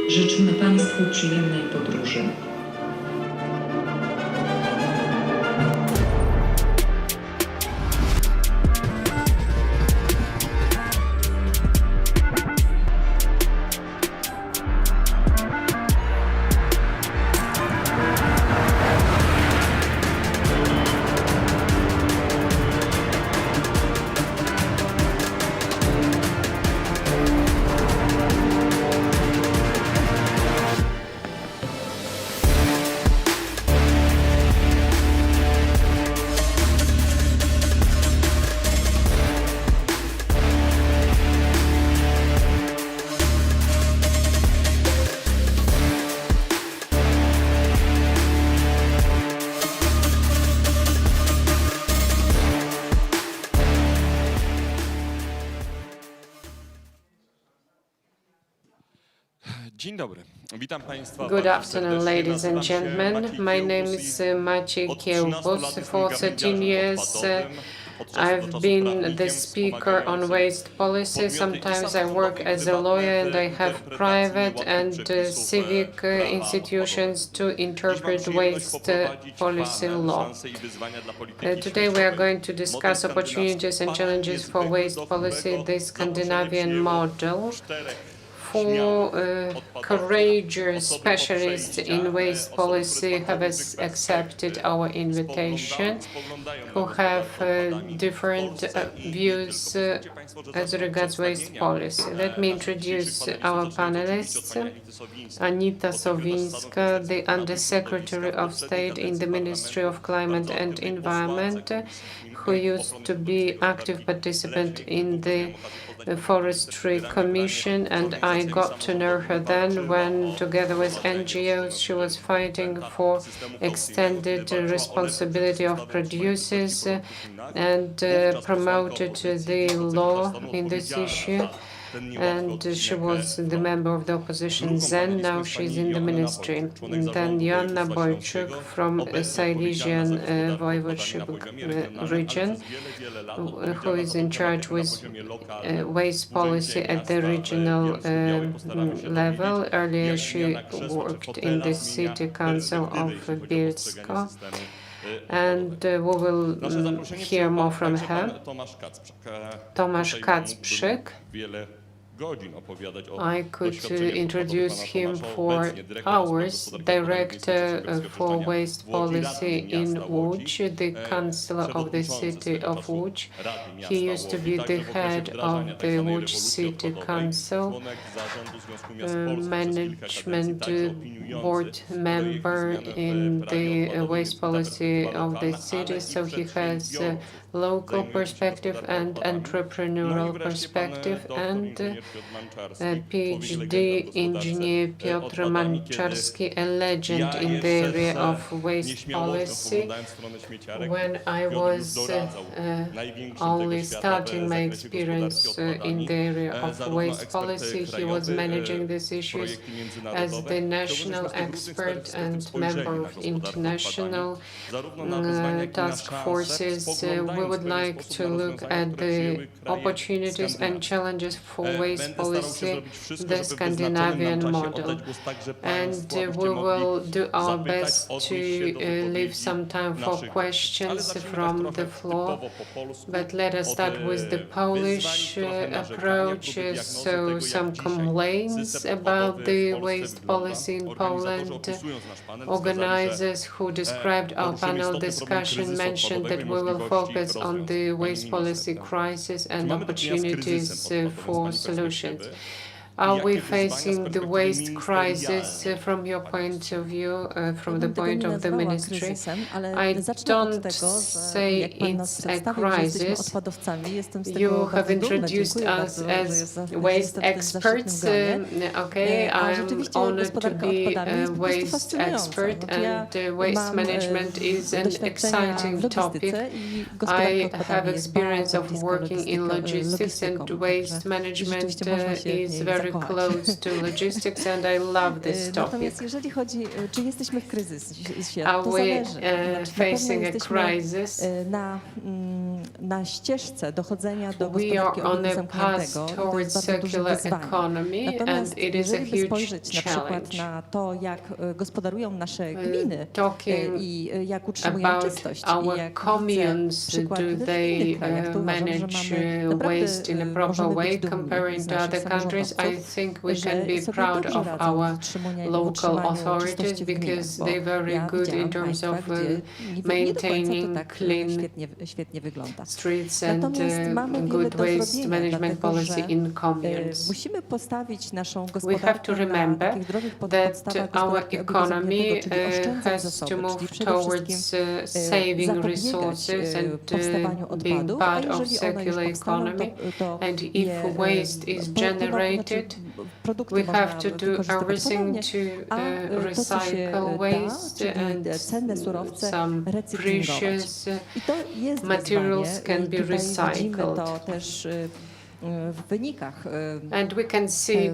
Życzymy Państwu przyjemnej podróży. Dzień dobry. Witam Państwa. Good afternoon, ladies and gentlemen. My name is Maciej Kiełbus. For 13 years, I've been the speaker on waste policy. Sometimes I work as a lawyer and I have private and civic institutions to interpret waste policy law. Today we are going to discuss opportunities and challenges for waste policy, the Scandinavian model. Four courageous specialists in waste policy have accepted our invitation, who have different views as regards waste policy. Let me introduce our panelists. Anita Sowińska, the Undersecretary of State in the Ministry of Climate and Environment, who used to be active participant in the Forestry Commission, and I got to know her then when, together with NGOs, she was fighting for extended responsibility of producers and promoted the law in this issue. And she was the member of the opposition then. Now she's in the ministry. And then Joanna Bojczuk from Silesian Voivodship region, who is in charge with waste policy at the regional level. Earlier she worked in the city council of Bielsko. And we will hear more from her. Tomasz Kacprzyk. I could introduce him for hours, Director for Waste Policy in Łódź, the Councillor of the City of Łódź. He used to be the head of the Łódź City Council, management board member in the waste policy of the city, so he has a local perspective and entrepreneurial perspective, and PhD engineer Piotr Manczarski, a legend in the area of waste policy. When I was only starting my experience in the area of waste policy, he was managing these issues as the national expert and member of international task forces. We would like to look at the opportunities and challenges for waste policy, the Scandinavian model. And we will do our best to leave some time for questions from the floor. But let us start with the Polish approach. So some complaints about the waste policy in Poland. Organizers who described our panel discussion mentioned that we will focus on the waste policy crisis and opportunities for solutions. Are we facing the waste crisis from your point of view, from the point of the ministry? I don't say it's a crisis. You have introduced us as waste experts. Okay, I'm honored to be a waste expert, and waste management is an exciting topic. I have experience of working in logistics, and waste management is very very close to logistics, and I love this topic. Natomiast jeżeli chodzi, czy jesteśmy w kryzysie, Are to we zależy. facing a crisis? Na ścieżce dochodzenia do We are gospodarki on ogólnie a path zamkniętego. To towards jest bardzo duże circular wyzwanie. economy, Natomiast and it is a jeżeli by huge spojrzeć na przykład challenge. na to, jak gospodarują nasze gminy Talking i jak utrzymują about czystość our i jak communes, widzę przykłady do w they innych krajach, to uważam, że manage mamy naprawdę, waste in a proper możemy way być dumni comparing z to naszych other countries? I samorządowców, think we że can be sobie proud dobrze of radzą our w utrzymaniu i local utrzymaniu authorities czystości w gminach, because bo they're very ja good in widziałam terms państwa, of gdzie nie do końca maintaining to tak clean świetnie wygląda. streets and Natomiast mamy wiele good do waste zrobienia, management dlatego policy że in communes. musimy postawić naszą We have gospodarkę to na remember takich zdrowych that podstawach our gospodarki economy obiegu czyli oszczędzać has zasoby, to czyli move przede towards wszystkim saving zapobiegać resources and powstawaniu being odpadów, a part of jeżeli one już circular powstaną, economy. to And if waste is generated, produkty we have można to do wykorzystywać everything ponownie, to a to, co się recycle da, waste czyli and cenne surowce, some recyklingować. precious I to jest materials wyzwanie. can be I tutaj widzimy recycled. to też w wynikach And we can see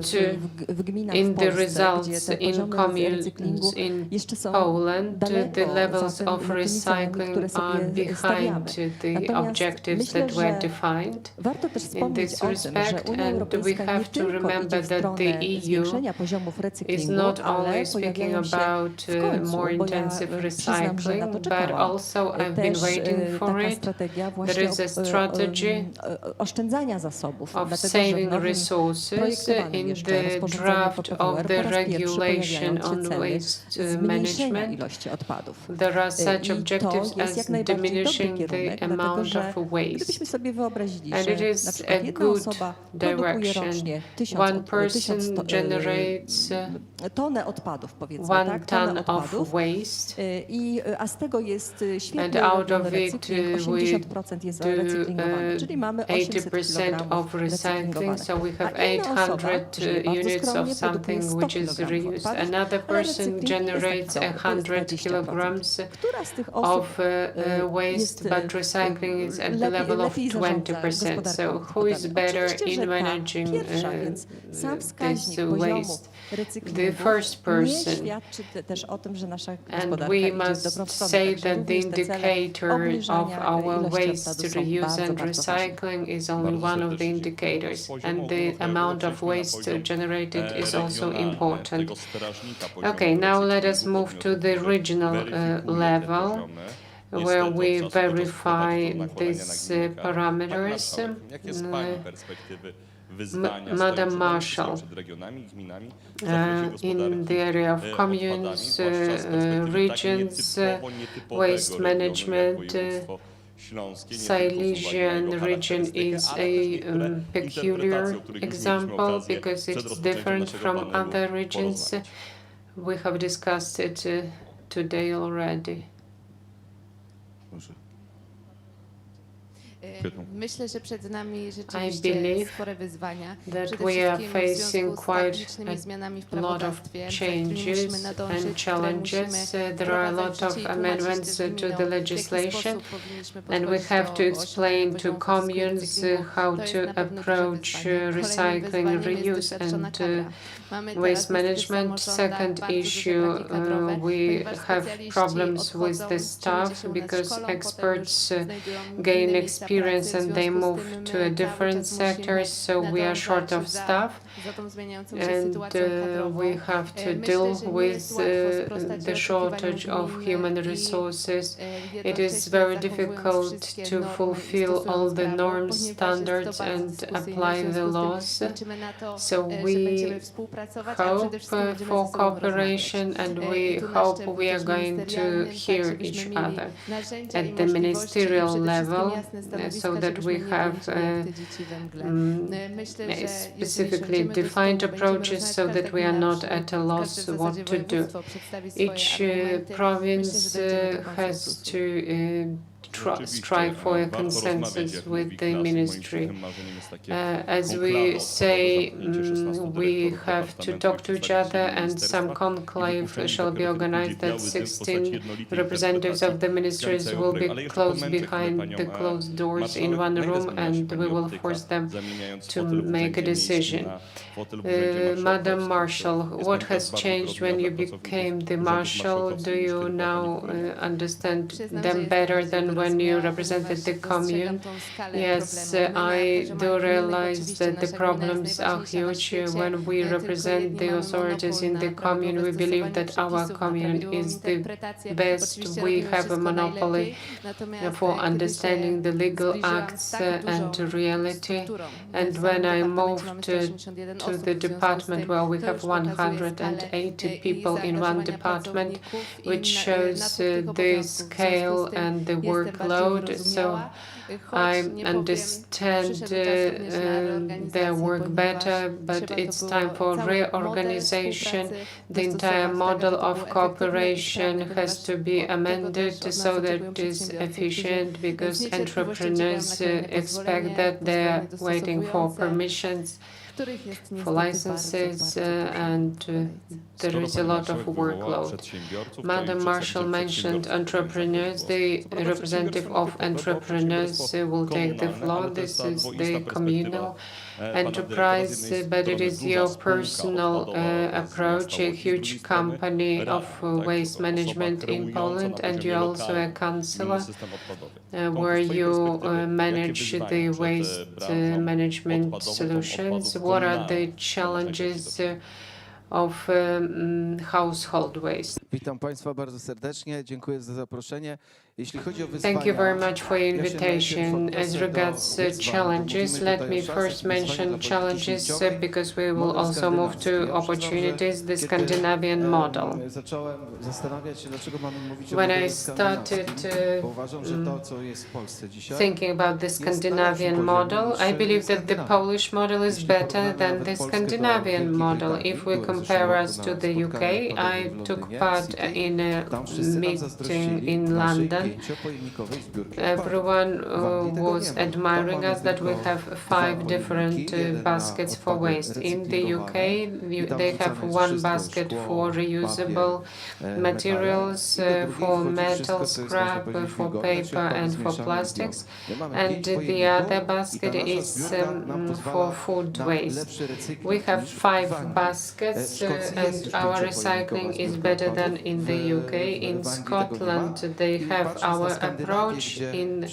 w gminach in w the Polsce, results gdzie te in poziomy recyklingu communes in jeszcze są Poland, daleko the levels za of tymi celami, recycling które are sobie stawiamy. behind the Natomiast objectives myślę, that were że defined warto też in wspomnieć this o tym, respect, że Unia and we Europejska have nie to tylko remember idzie w that stronę the EU zwiększenia poziomów is recyklingu, not ale only speaking pojawiają się about w końcu, more bo ja intensive przyznam, że na recycling, to but czekałam. also I've been Też waiting for taka it. strategia There właśnie is a strategy oszczędzania zasobów, of dlatego że w saving nowym resources projektowanym in jeszcze the rozporządzeniu draft PPWR of the po raz pierwszy regulation pojawiają się on cele waste zmniejszenia management. ilości odpadów. There are such I objectives to jest as jak najbardziej dobry diminishing the kierunek, dlatego amount że of waste. gdybyśmy sobie wyobrazili, And że it na is przykład a jedna good osoba produkuje direction. rocznie 1000 One person generates tonę odpadów, powiedzmy, 1 tak? Tonę ton of odpadów. waste, A z tego jest świetnie and out robiony of it recykling, 80% jest do recyklingowane, czyli mamy 800 80% kg of recycling, recyklingowane. so we have A inna osoba 800 żyje bardzo units of skromnie, something produkuje which is 100 kg reused. odpadów, Another ale person recykling nie jest taki generates dobry, to jest 100 kilograms 20%. Która z tych osób of waste, but recycling is at the level of lepiej zarządza 20%. So gospodarką who is odpadami? better Oczywiście, in że ta managing pierwsza, więc sam this wskaźnik poziomu waste? recyklingu The first nie person. świadczy też o tym, że nasza And gospodarka we idzie w must dobrą stronę. say Także that the również te cele indicator of obniżania our ilości waste odpadów są reuse bardzo, and bardzo ważne. recycling is only one of the indicators, and the amount of waste generated is also important. Okay, now let us move to the regional level, where we verify these parameters. Madam Marshall, in the area of communes, regions, waste management, Silesian region is a peculiar example because it's different from other regions. We have discussed it today already. Myślę, że przed nami I rzeczywiście believe spore wyzwania. that Przede we are wszystkim w facing związku z tak quite licznymi zmianami w a lot of prawodawstwie, za którymi musimy changes nadążyć, and które challenges. musimy There are a lot wprowadzać of w życie i tłumaczyć amendments też to gminom, the w jaki legislation, sposób powinniśmy and we podchodzić have to do explain to osiągnięcia poziomu communes recyklingu. how To jest to na pewno duże approach wyzwanie. recycling, Kolejnym wyzwaniem jest reuse, doświadczona and kadra. Mamy teraz waste niestety w management. samorządach Second bardzo duże issue, braki kadrowe, we ponieważ have specjaliści problems with odchodzą, the ci staff ludzie się u nas because szkolą, potem experts już znajdują gain inne miejsca experience pracy, w and they związku z move tym to my a cały different czas musimy sectors, so we are short of nadążać staff, za tą zmieniającą się and sytuacją kadrową. we have to Myślę, deal że nie with jest łatwo sprostać the shortage of oczekiwaniom human gmin i resources. It jednocześnie is very zachowując difficult wszystkie to normy i fulfill stosując all the prawo, norms, ponieważ jest standards, to bardzo and dyskusyjne. apply W the związku z tym laws. liczymy na to, So że we będziemy współpracować, a przede hope wszystkim będziemy for ze sobą cooperation, rozmawiać. and I we tu na hope szczeblu we are też going to ministerialnym, tak hear żebyśmy each mieli other narzędzia at i the możliwości i ministerial przede wszystkim level, jasne stanowiska, so that żebyśmy we nie have byli jak te dzieci we mgle. Myślę, że specifically jeżeli siądziemy do defined stołu, approaches będziemy so rozmawiać, that we are not at a loss każde w what zasadzie to do. województwo przedstawi swoje Each argumenty. province Myślę, że dojdziemy do has konsensusu. to strive for a consensus with the ministry. As we say, we have to talk to each other, and some conclave shall be organized that 16 representatives of the ministries will be close behind the closed doors in one room, and we will force them to make a decision. Madam Marshal, what has changed when you became the Marshal? Do you now understand them better than when you represented the Commune? Yes, I do realize that the problems are huge. When we represent the authorities in the Commune, we believe that our Commune is the best. We have a monopoly for understanding the legal acts and reality. And when I moved to the department where we have 180 people in one department, which shows the scale and the workload. So I understand their work better, but it's time for reorganization. The entire model of cooperation has to be amended so that it is efficient, because entrepreneurs expect that they are waiting for permissions, for licenses, and there is a lot of workload. Madam Marshal mentioned entrepreneurs. The representative of entrepreneurs will take the floor. This is the communal enterprise, but it is your personal approach, a huge company of waste management in Poland, and you're also a councillor where you manage the waste management solutions. What are the challenges of household waste? Witam Państwa bardzo serdecznie. Dziękuję za zaproszenie. Jeśli chodzi o Thank you very much for your invitation. As regards challenges, let me first mention challenges because we will also move to opportunities, the Scandinavian model. Zacząłem zastanawiać się, dlaczego mamy mówić o When modelu I started bo uważam, że to, co jest w Polsce dzisiaj, thinking about the Scandinavian model, I believe that the Polish model is better than the Scandinavian model. If we compare us to the UK, I took part in a meeting in London. Everyone was admiring us that we have 5 different baskets for waste. In the UK, they have 1 basket for reusable materials, for metal scrap, for paper, and for plastics, and the other basket is for food waste. We have 5 baskets, and our recycling is better than in the UK. In Scotland, they have our approach. In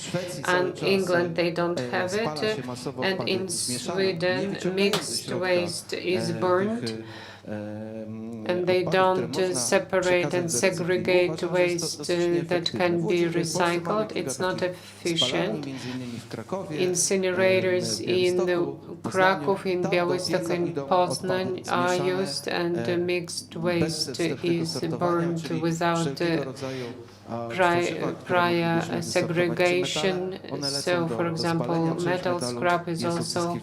England, they don't have it, and in Sweden, mixed waste is burned, and they don't separate and segregate waste that can be recycled. It's not efficient. Incinerators in Kraków, in Białystok, in Poznań are used, and the mixed waste is burned without prior segregation. So, for example, metal scrap is also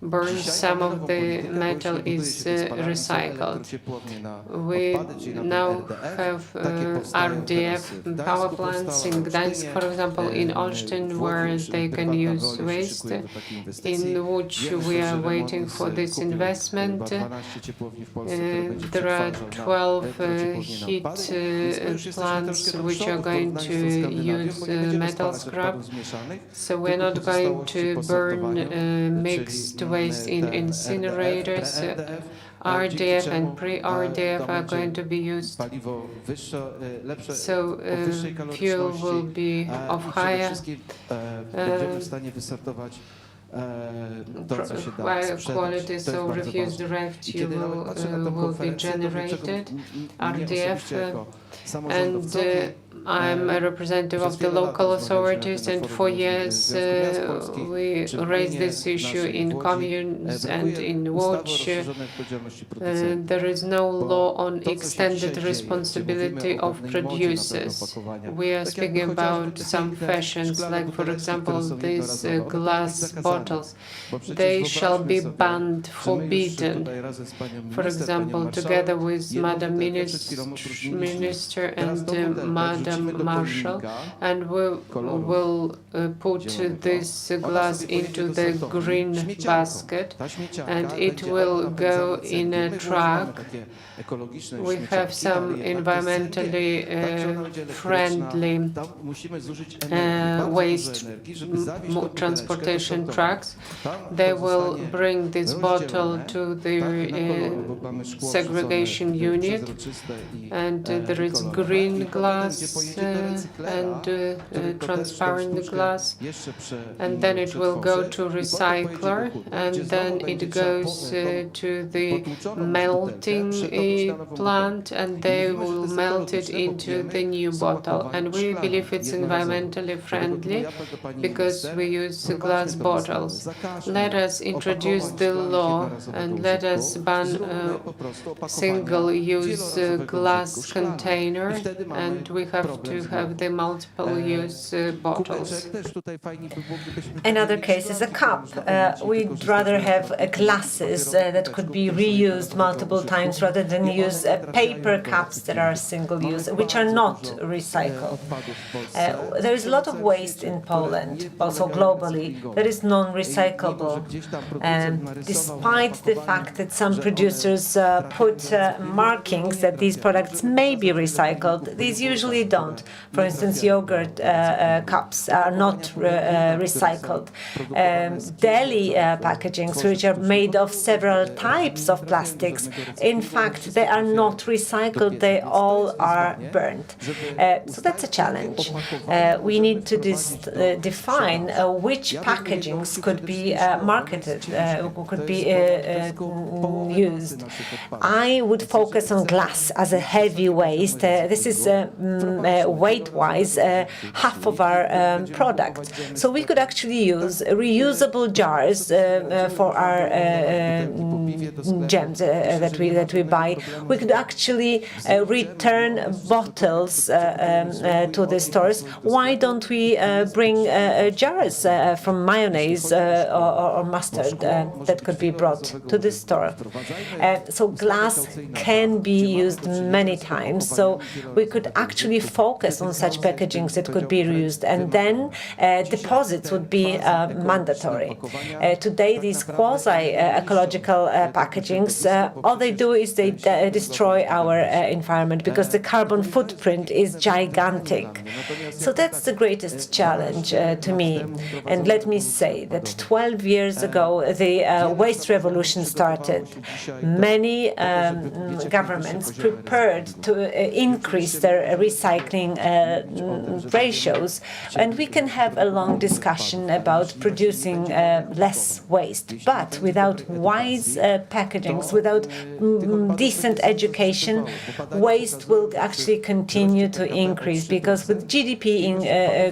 burned. Some of the metal is recycled. We now have RDF power plants in Gdańsk, for example, in Olsztyn, where they can use waste. In Łódź, we are waiting for this investment. There are 12 heat plants which are going to use metal scrap. So we're not going to burn mixed waste in incinerators. RDF and pre-RDF are going to be used. So fuel will be of higher quality, so refused refuse will be generated, RDF, and I'm a representative of the local authorities, and for years we raised this issue in communes and in Łódź. There is no law on extended responsibility of producers. We are speaking about some fashions, like for example these glass bottles. They shall be banned, forbidden. For example, together with Madam Minister and Madam Marshall, and we will put this glass into the green basket, and it will go in a truck. We have some environmentally friendly waste transportation trucks. They will bring this bottle to the segregation unit, and there is green glass and transparent glass, and then it will go to recycler, and then it goes to the melting plant, and they will melt it into the new bottle. And we believe it's environmentally friendly because we use glass bottles. Let us introduce the law and let us ban single-use glass container, and we have to have the multiple-use bottles. Another case is a cup. We'd rather have glasses that could be reused multiple times rather than use paper cups that are single-use, which are not recycled. There is a lot of waste in Poland, also globally, that is non-recyclable. Despite the fact that some producers put markings that these products may be recycled, these usually don't. For instance, yogurt cups are not recycled. Deli packagings, which are made of several types of plastics, in fact, they are not recycled, they all are burnt. So that's a challenge. We need to define which packagings could be marketed, could be used. I would focus on glass as a heavy waste. This is weight-wise half of our product. So we could actually use reusable jars for our gems that we buy. We could actually return bottles to the stores. Why don't we bring jars from mayonnaise or mustard that could be brought to the store? So glass can be used many times. So we could actually focus on such packagings that could be reused, and then deposits would be mandatory. Today, these quasi-ecological packagings, all they do is they destroy our environment because the carbon footprint is gigantic. So that's the greatest challenge to me. And let me say that 12 years ago, the waste revolution started. Many governments prepared to increase their recycling ratios, and we can have a long discussion about producing less waste. But without wise packagings, without decent education, waste will actually continue to increase, because with GDP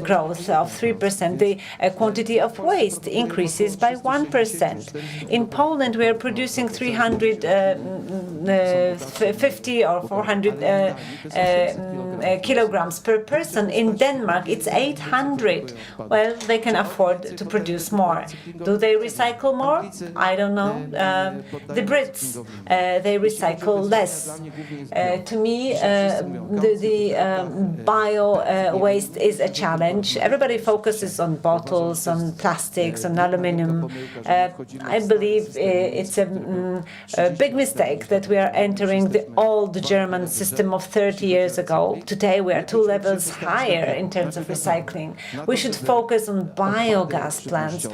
growth of 3%, the quantity of waste increases by 1%. In Poland, we are producing 350 or 400 kilograms per person. In Denmark, it's 800. Well, they can afford to produce more. Do they recycle more? I don't know. The Brits, they recycle less. To me, the bio waste is a challenge. Everybody focuses on bottles, on plastics, on aluminum. I believe it's a big mistake that we are entering the old German system of 30 years ago. Today, we are 2 levels higher in terms of recycling. We should focus on biogas plants.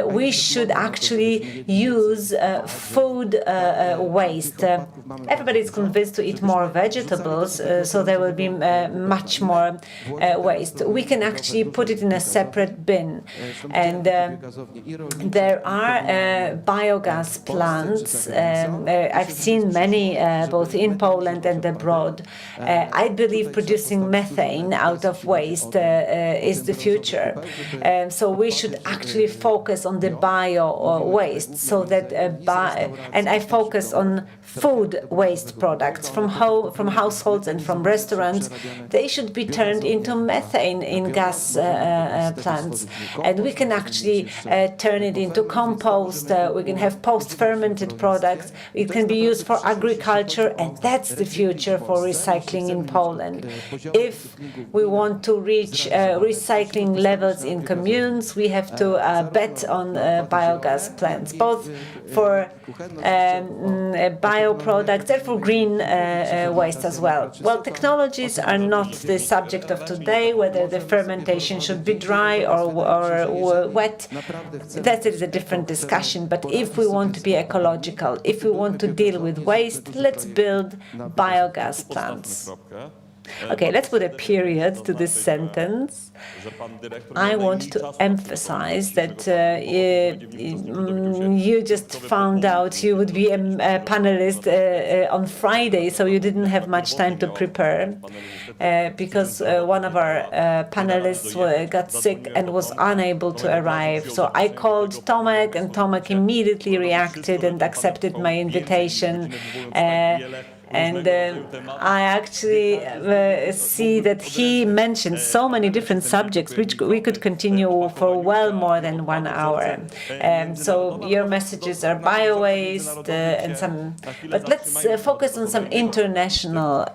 We should actually use food waste. Everybody is convinced to eat more vegetables, so there will be much more waste. We can actually put it in a separate bin. And there are biogas plants. I've seen many, both in Poland and abroad. I believe producing methane out of waste is the future. So we should actually focus on the bio waste, so that and I focus on food waste products from households and from restaurants. They should be turned into methane in gas plants, and we can actually turn it into compost. We can have post-fermented products. It can be used for agriculture, and that's the future for recycling in Poland. If we want to reach recycling levels in communes, we have to bet on biogas plants, both for bioproducts and for green waste as well. Well, technologies are not the subject of today, whether the fermentation should be dry or wet. That is a different discussion. But if we want to be ecological, if we want to deal with waste, let's build biogas plants. Okay, let's put a period to this sentence. I want to emphasize that you just found out you would be a panelist on Friday, so you didn't have much time to prepare because one of our panelists got sick and was unable to arrive. So I called Tomek, and Tomek immediately reacted and accepted my invitation. And I actually see that he mentioned so many different subjects, which we could continue for well more than 1 hour. So your messages are bio-waste and some, but let's focus on some international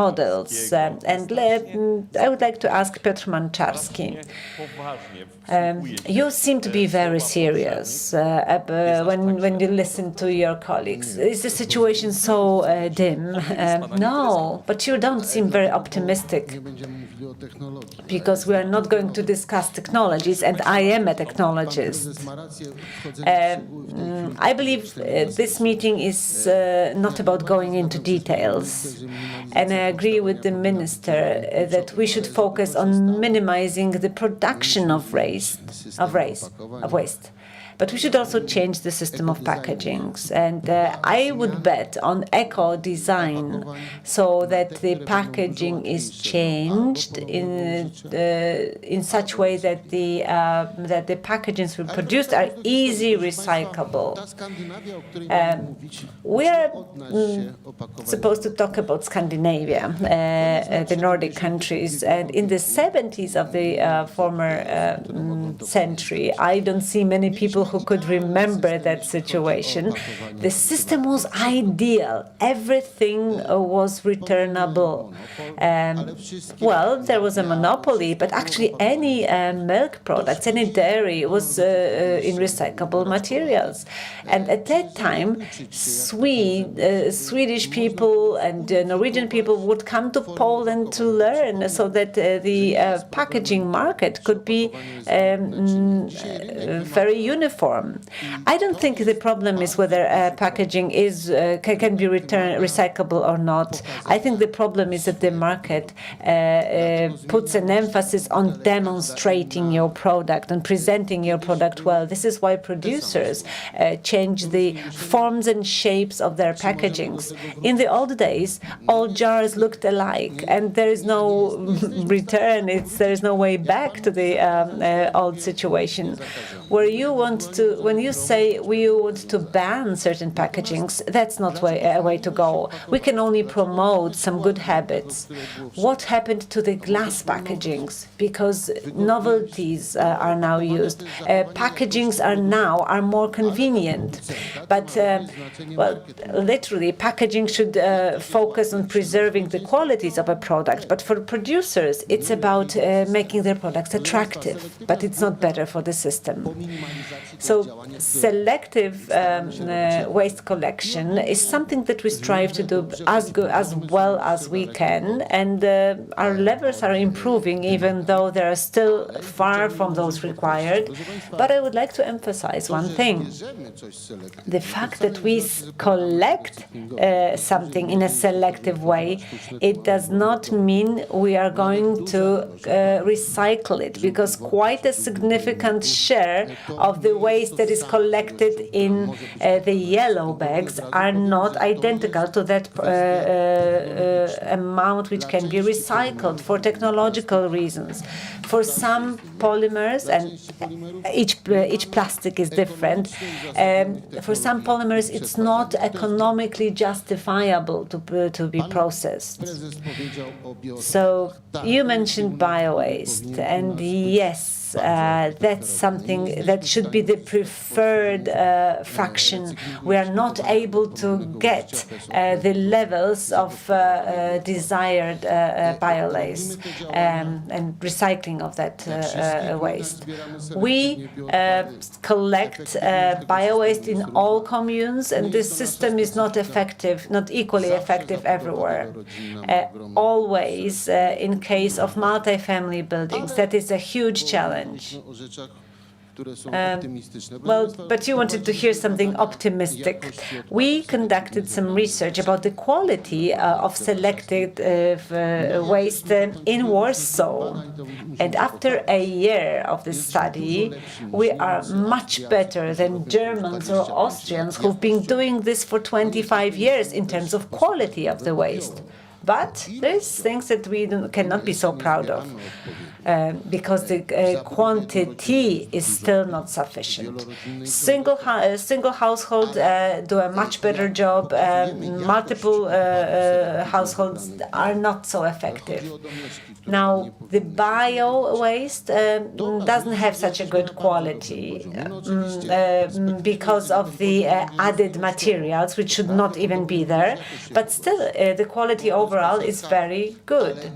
models. And I would like to ask Piotr Manczarski. You seem to be very serious when you listen to your colleagues. Is the situation so dim? No, but you don't seem very optimistic, because we are not going to discuss technologies, and I am a technologist. I believe this meeting is not about going into details, and I agree with the minister that we should focus on minimizing the production of waste. But we should also change the system of packagings. And I would bet on eco-design, so that the packaging is changed in such way that the packagings we produced are easy recyclable. We are supposed to talk about Scandinavia, the Nordic countries. And in the 70s of the former century, I don't see many people who could remember that situation. The system was ideal. Everything was returnable. Well, there was a monopoly, but actually any milk products, any dairy was in recyclable materials. And at that time, Swedish people and Norwegian people would come to Poland to learn, so that the packaging market could be very uniform. I don't think the problem is whether packaging can be recyclable or not. I think the problem is that the market puts an emphasis on demonstrating your product and presenting your product well. This is why producers change the forms and shapes of their packagings. In the old days, all jars looked alike, and there is no return. There is no way back to the old situation. When you say we want to ban certain packagings, that's not a way to go. We can only promote some good habits. What happened to the glass packagings? Because novelties are now used. Packagings are more convenient. But, well, literally, packaging should focus on preserving the qualities of a product. But for producers, it's about making their products attractive. But it's not better for the system. So selective waste collection is something that we strive to do as well as we can, and our levels are improving, even though they are still far from those required. But I would like to emphasize one thing. The fact that we collect something in a selective way, it does not mean we are going to recycle it, because quite a significant share of the waste that is collected in the yellow bags are not identical to that amount which can be recycled for technological reasons. For some polymers, and each plastic is different, for some polymers it's not economically justifiable to be processed. So you mentioned bio-waste, and yes, That's something that should be the preferred fraction. We are not able to get the levels of desired biowaste and recycling of that waste. We collect biowaste in all communes, and this system is not effective, not equally effective everywhere. Always, in case of multi-family buildings, that is a huge challenge. Well, but you wanted to hear something optimistic. We conducted some research about the quality of selected waste in Warsaw. And after a year of this study, we are much better than Germans or Austrians who've been doing this for 25 years in terms of quality of the waste. But there's things that we cannot be so proud of. Because the quantity is still not sufficient. Single households do a much better job. Multiple households are not so effective. Now, the bio waste doesn't have such a good quality because of the added materials, which should not even be there. But still, the quality overall is very good.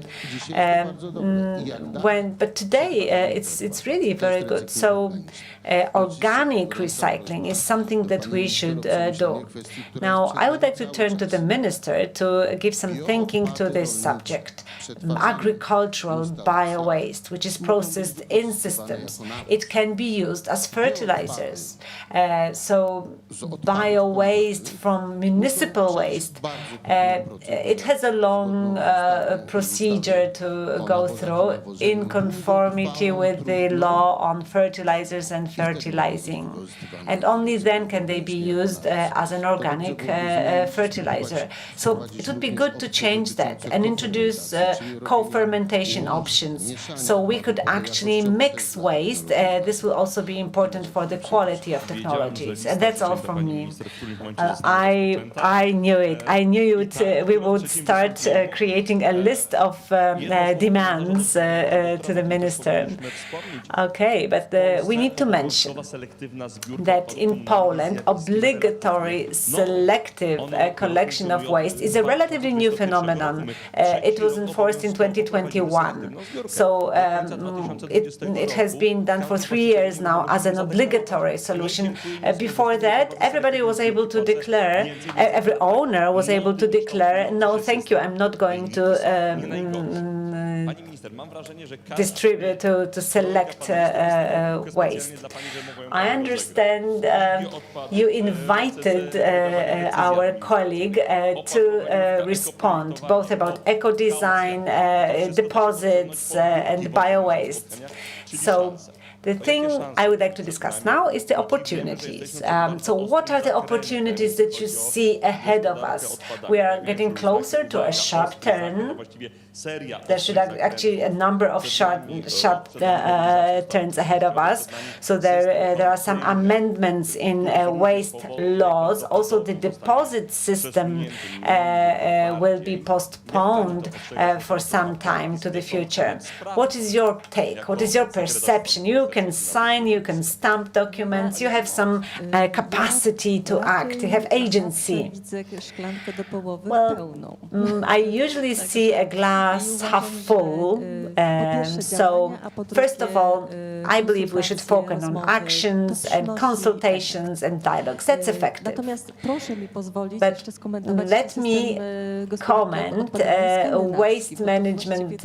But today, it's really very good. So organic recycling is something that we should do. Now, I would like to turn to the minister to give some thinking to this subject. Agricultural bio-waste, which is processed in systems. It can be used as fertilizers. So bio-waste from municipal waste, it has a long procedure to go through in conformity with the law on fertilizers and fertilizing. And only then can they be used as an organic fertilizer. So it would be good to change that and introduce co-fermentation options so we could actually mix waste. This will also be important for the quality of technologies. And that's all from me. I knew it. I knew we would start creating a list of demands to the minister. Okay, but we need to mention that in Poland, obligatory selective collection of waste is a relatively new phenomenon. It was enforced in 2021. So it has been done for 3 years now as an obligatory solution. Before that, everybody was able to declare, every owner was able to declare, no, thank you, I'm not going to distribute, to select waste. I understand you invited our colleague to respond both about eco-design, deposits, and bio-waste. So the thing I would like to discuss now is the opportunities. So what are the opportunities that you see ahead of us? We are getting closer to a sharp turn. There should actually a number of sharp turns ahead of us. So there are some amendments in waste laws. Also, the deposit system will be postponed for some time to the future. What is your take? What is your perception? You can sign, you can stamp documents, you have some capacity to act, you have agency. Well, I usually see a glass half full. So, first of all, I believe we should focus on actions and consultations and dialogues. That's effective. But let me comment waste management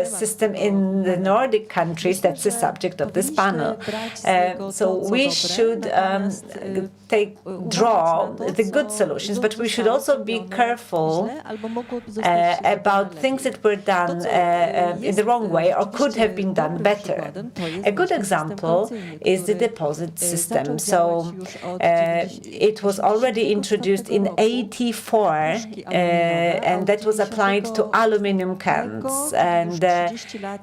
system in the Nordic countries. That's the subject of this panel. So we should draw the good solutions, but we should also be careful about things that were done in the wrong way or could have been done better. A good example is the deposit system. So it was already introduced in '84, and that was applied to aluminum cans. And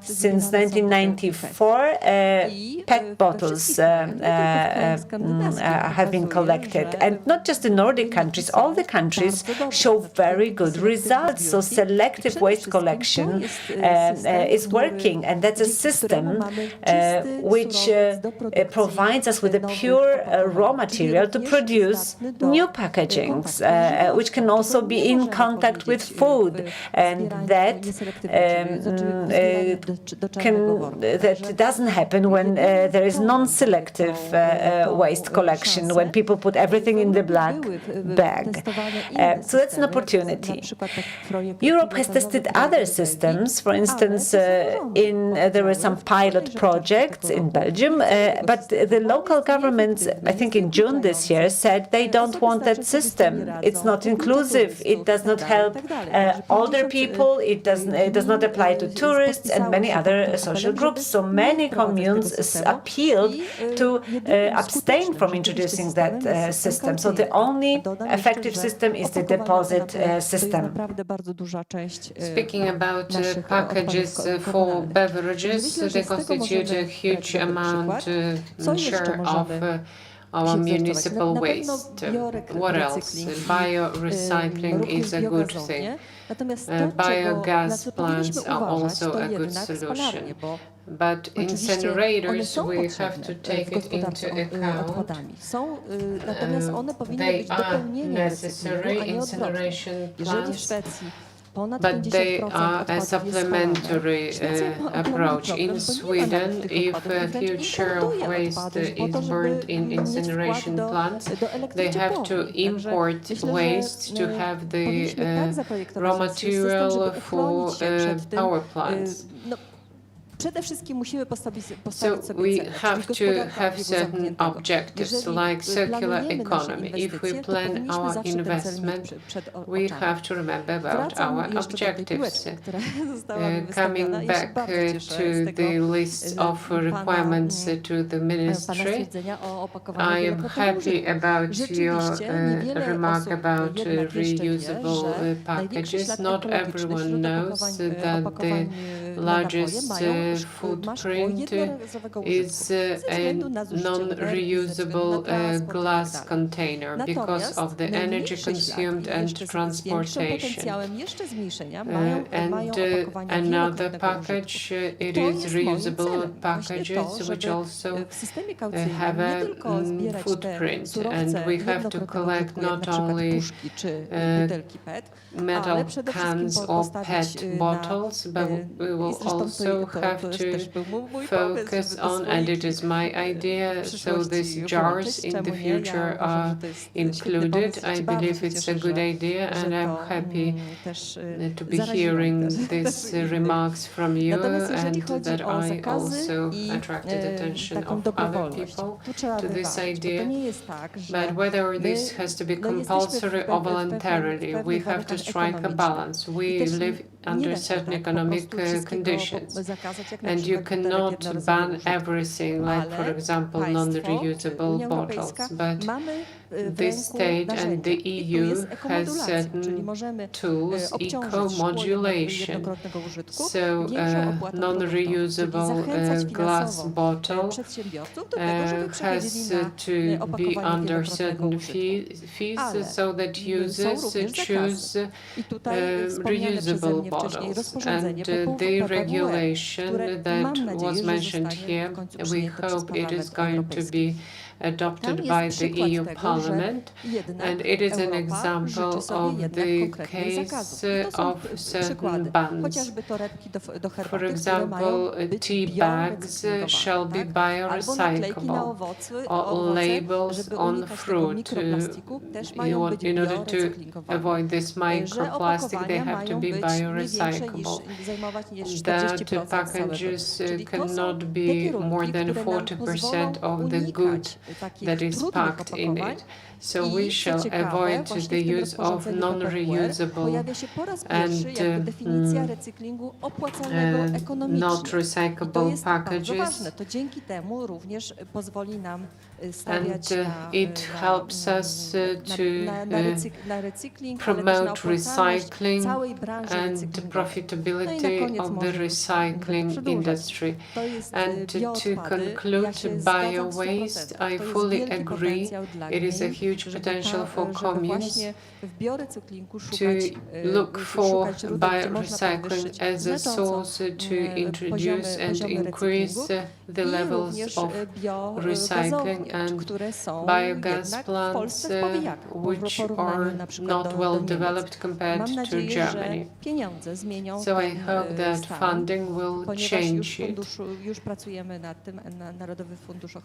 since 1994, PET bottles have been collected. And not just the Nordic countries, all the countries show very good results. So selective waste collection is working, and that's a system which provides us with a pure raw material to produce new packagings, which can also be in contact with food, and that doesn't happen when there is non-selective waste collection, when people put everything in the black bag. So that's an opportunity. Europe has tested other systems. For instance, there were some pilot projects in Belgium, but the local governments, I think in June this year, said they don't want that system. It's not inclusive. It does not help older people. It does not apply to tourists and many other social groups. So many communes appealed to abstain from introducing that system. So the only effective system is the deposit system. Speaking about packages for beverages, they constitute a huge share of our municipal waste. What else? Biorecycling is a good thing. Biogas plants are also a good solution. But incinerators, we have to take it into account. They are necessary, incineration plants, but they are a supplementary approach. In Sweden, if a huge share of waste is burned in incineration plants, they have to import waste to have the raw material for power plants. So we have to have certain objectives like circular economy. If we plan our investment, we have to remember about our objectives. Coming back to the list of requirements to the ministry, I am happy about your remark about reusable packages. Not everyone knows that the largest footprint is a non-reusable glass container because of the energy consumed and transportation. And another package, it is reusable packages which also have a footprint, and we have to collect not only metal cans or PET bottles, but we will also have to focus on, and it is my idea, so these jars in the future are included. I believe it's a good idea, and I'm happy to be hearing these remarks from you, and that I also attracted the attention of other people to this idea. But whether this has to be compulsory or voluntarily, we have to strike a balance. We live under certain economic conditions, and you cannot ban everything, like, for example, non-reusable bottles. But this state and the EU has certain tools, eco-modulation. So non-reusable glass bottle has to be under certain fees so that users choose reusable bottles. And the regulation that was mentioned here, we hope it is going to be adopted by the EU Parliament, and it is an example of the case of certain bans. For example, tea bags shall be biorecyclable, or labels on fruit. In order to avoid this microplastic, they have to be biorecyclable. That packages cannot be more than 40% of the good that is packed in it. So we shall avoid the use of non-reusable and not recyclable packages. And it helps us to promote recycling and profitability of the recycling industry. And to conclude, bio-waste, I fully agree. It is a huge potential for communes to look for biorecycling as a source to introduce and increase the levels of recycling and biogas plants which are not well developed compared to Germany. So I hope that funding will change it.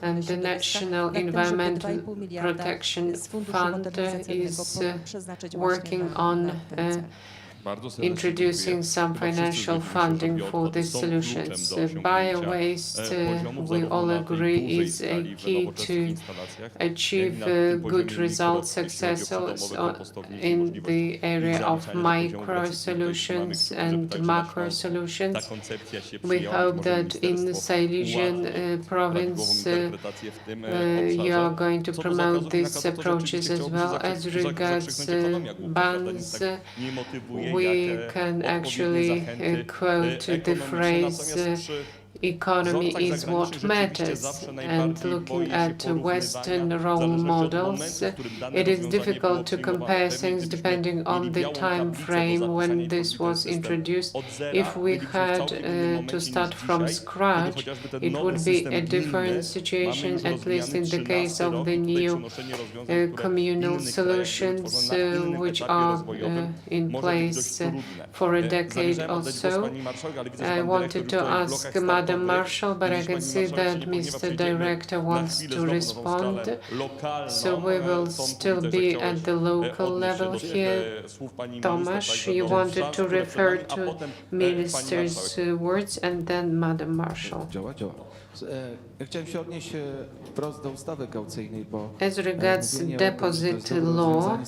And the National Environmental Protection Fund is working on introducing some financial funding for these solutions. Bio-waste, we all agree, is a key to achieve good results, successes in the area of micro solutions and macro solutions. We hope that in the Silesian province you are going to promote these approaches as well. As regards bans, we can actually quote the phrase, economy is what matters. And looking at Western role models, it is difficult to compare things depending on the time frame when this was introduced. If we had to start from scratch, it would be a different situation, at least in the case of the new communal solutions which are in place for a decade or so. I wanted to ask Madam Marshall, but I can see that Mr. Director wants to respond. So we will still be at the local level here. Tomasz, you wanted to refer to Minister's words and then Madam Marshall. As regards deposit law,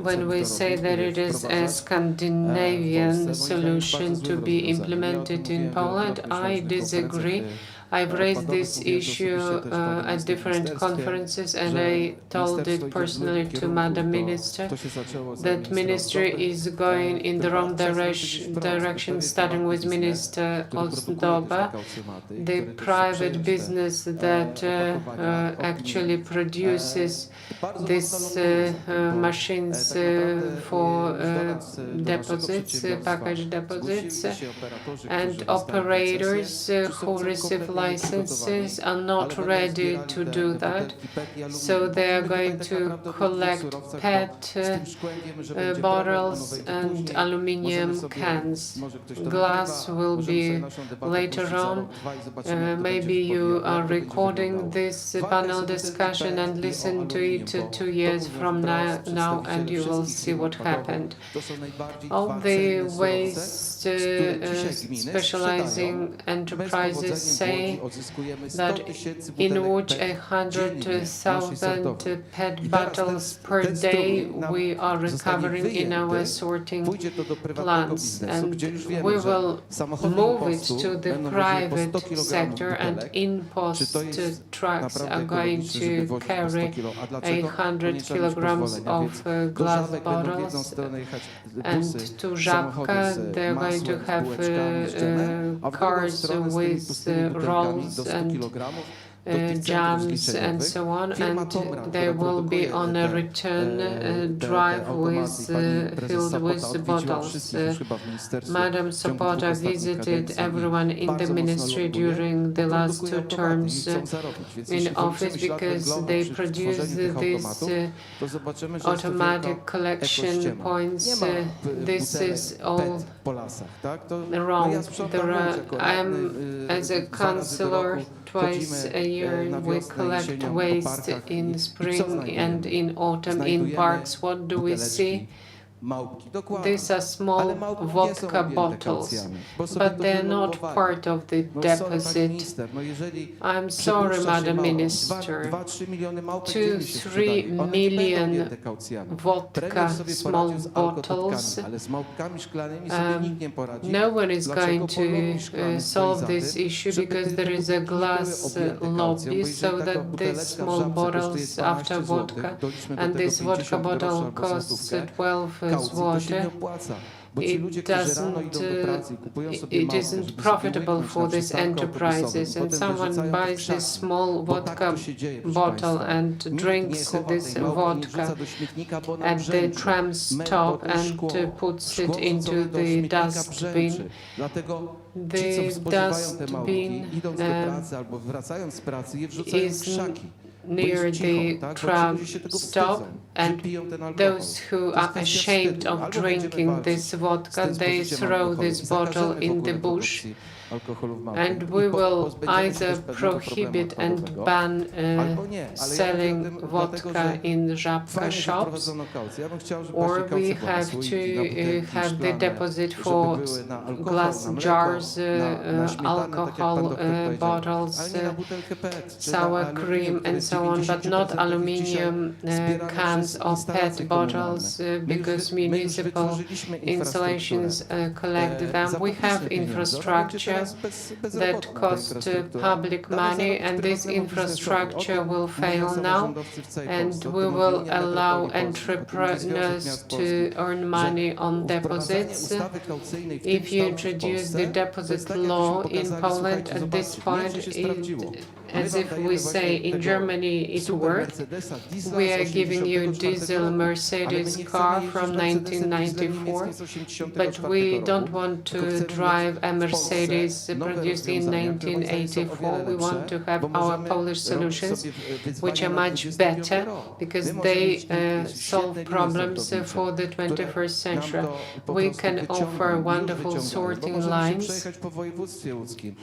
when we say that it is a Scandinavian solution to be implemented in Poland, I disagree. I've raised this issue at different conferences, and I told it personally to Madam Minister. That Ministry is going in the wrong direction, starting with Minister Ozdoba. The private business that actually produces these machines for deposits, package deposits, and operators who receive licenses are not ready to do that, so they are going to collect PET bottles and aluminium cans. Glass will be later on. Maybe you are recording this panel discussion and listen to it 2 years from now and you will see what happened. All the waste specializing enterprises say that in which 100,000 PET bottles per day we are recovering in our sorting plants, and we will move it to the private sector, and in-post trucks are going to carry 800 kilograms of glass bottles, and to Żabka they're going to have cars with rolls and jams and so on, and they will be on a return drive filled with bottles. Madam Sobota visited everyone in the ministry during the last 2 terms in office because they produce these automatic collection points. This is all wrong. I'm, as a councillor, twice a year we collect waste in spring and in autumn in parks. What do we see? These are small vodka bottles, but they're not part of the deposit. I'm sorry, Madam Minister. 2-3 million vodka small bottles. No one is going to solve this issue because there is a glass lobby, so that these small bottles after vodka, and this vodka bottle costs 12 zloty. it isn't profitable for these enterprises, and someone buys this small vodka bottle and drinks this vodka at the tram stop and puts it into the dustbin. The dustbin is near the tram stop, and those who are ashamed of drinking this vodka, they throw this bottle in the bush. And we will either prohibit and ban selling vodka in Żabka shops, or we have to have the deposit for glass jars, alcohol bottles, sour cream and so on, but not aluminium cans or PET bottles, because municipal installations collect them. We have infrastructure that cost public money, and this infrastructure will fail now, and we will allow entrepreneurs to earn money on deposits. If you introduce the deposit law in Poland at this point, as if we say in Germany it worked, we are giving you diesel Mercedes car from 1994, but we don't want to drive a Mercedes produced in 1984. We want to have our Polish solutions, which are much better because they solve problems for the 21st century. We can offer wonderful sorting lines.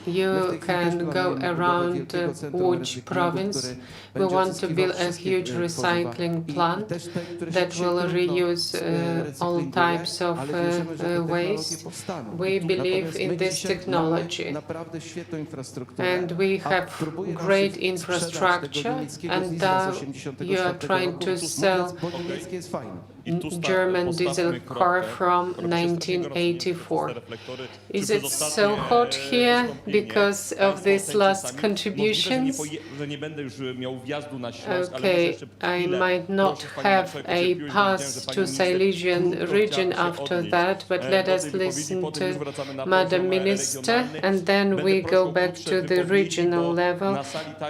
You can go around Łódź province. We want to build a huge recycling plant that will reuse all types of waste. We believe in this technology, and we have great infrastructure, and you are trying to sell German diesel car from 1984. Is it so hot here because of these last contributions? Okay, I might not have a pass to Silesian region after that, but let us listen to Madam Minister, and then we go back to the regional level.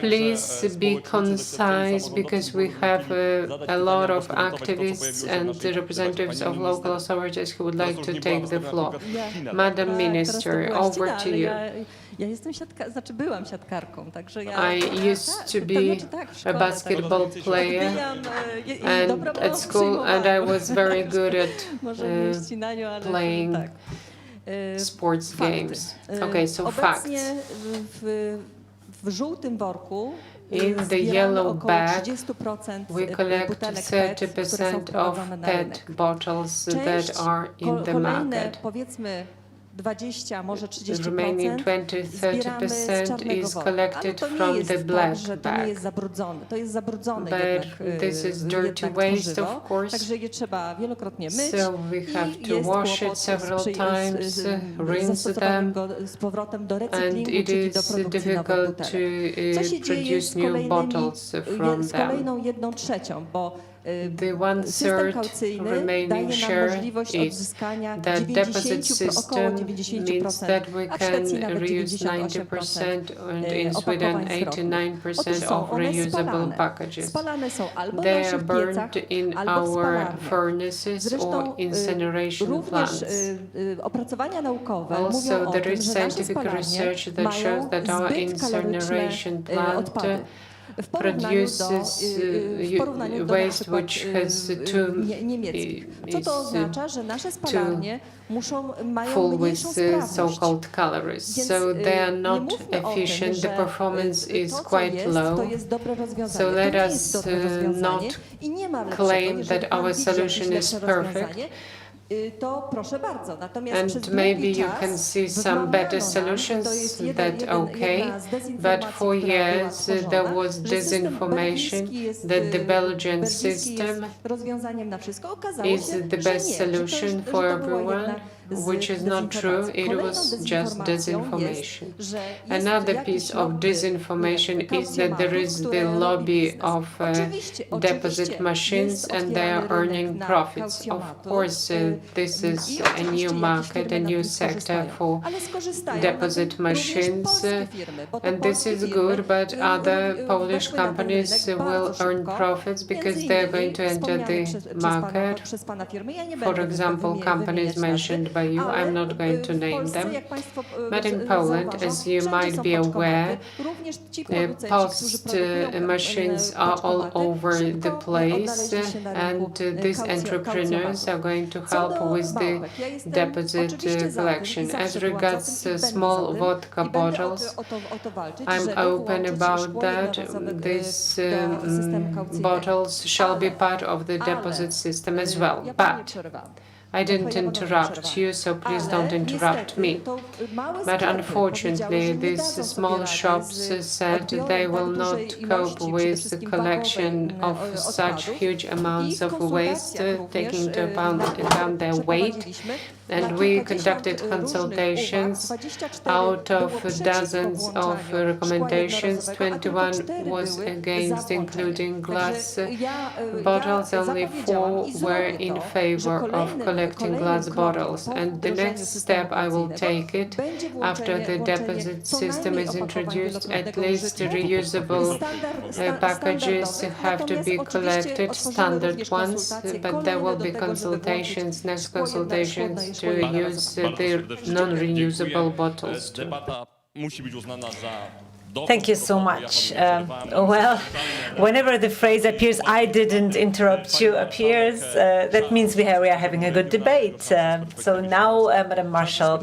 Please be concise, because we have a lot of activists and the representatives of local authorities who would like to take the floor. Madam Minister, over to you. Ja jestem byłam siatkarką, także I used to be a basketball player and at school, and I was very good at playing sports games. Okay, so facts. W żółtym worku in the yellow bag, we collect 30% of PET bottles that are in the market. The remaining 20-30% is collected from the black bag. But this is dirty waste, of course, so we have to wash it several times, rinse them, and it is difficult to produce new bottles from them. The 1/3 remaining share is that deposit system means that we can reuse 90% and in Sweden 89% of reusable packages. They are burned in our furnaces or incineration plants. Also, there is scientific research that shows that our incineration plant produces waste which has too full with so-called calories. So they are not efficient. The performance is quite low. So let us not claim that our solution is perfect. And maybe you can see some better solutions, that okay, but for years there was disinformation that the Belgian system is the best solution for everyone. which is not true. It was just disinformation. Another piece of disinformation is that there is the lobby of deposit machines and they are earning profits. Of course, this is a new market, a new sector for deposit machines, and this is good, but other Polish companies will earn profits because they're going to enter the market. For example, companies mentioned by you, I'm not going to name them. But in Poland, as you might be aware, post machines are all over the place, and these entrepreneurs are going to help with the deposit collection. As regards small vodka bottles, I'm open about that. These bottles shall be part of the deposit system as well. But I didn't interrupt you, so please don't interrupt me. But unfortunately, these small shops said they will not cope with the collection of such huge amounts of waste, taking into account their weight. And we conducted consultations. Out of dozens of recommendations, 21 was against including glass bottles. Only 4 were in favor of collecting glass bottles. And the next step, I will take it after the deposit system is introduced. At least reusable packages have to be collected, standard ones, but there will be consultations, next consultations, to use the non-reusable bottles too. Thank you so much. Well, whenever the phrase appears, "I didn't interrupt you," appears, that means we are having a good debate. So now, Madam Marshal,